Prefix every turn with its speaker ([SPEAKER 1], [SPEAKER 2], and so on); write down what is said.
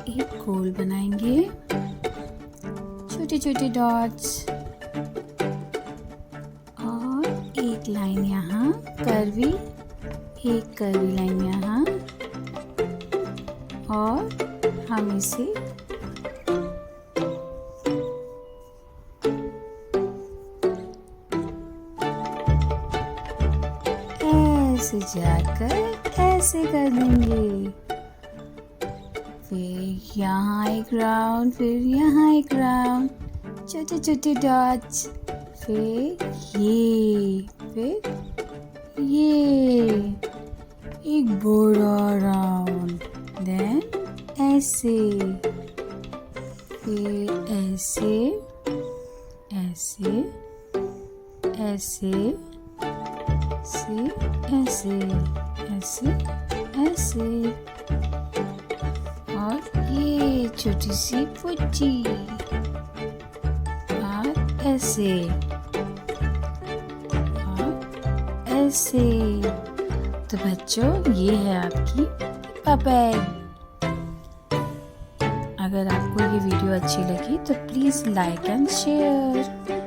[SPEAKER 1] एक गोल बनाएंगे, छोटे छोटे डॉट्स और एक लाइन यहाँ कर्वी, एक कर्वी लाइन यहाँ और हम इसे ऐसे जाकर ऐसे कर देंगे। फिर यहाँ एक राउंड, फिर यहाँ एक राउंड, छोटे छोटे डॉट्स, फिर ये एक बड़ा राउंड, देन ऐसे, फिर ऐसे ऐसे ऐसे ऐसे ऐसे ऐसे और ये छोटी सी पुच्ची और ऐसे और ऐसे। तो बच्चों, ये है आपकी पपेट। अगर आपको ये वीडियो अच्छी लगी तो प्लीज़ लाइक एंड शेयर।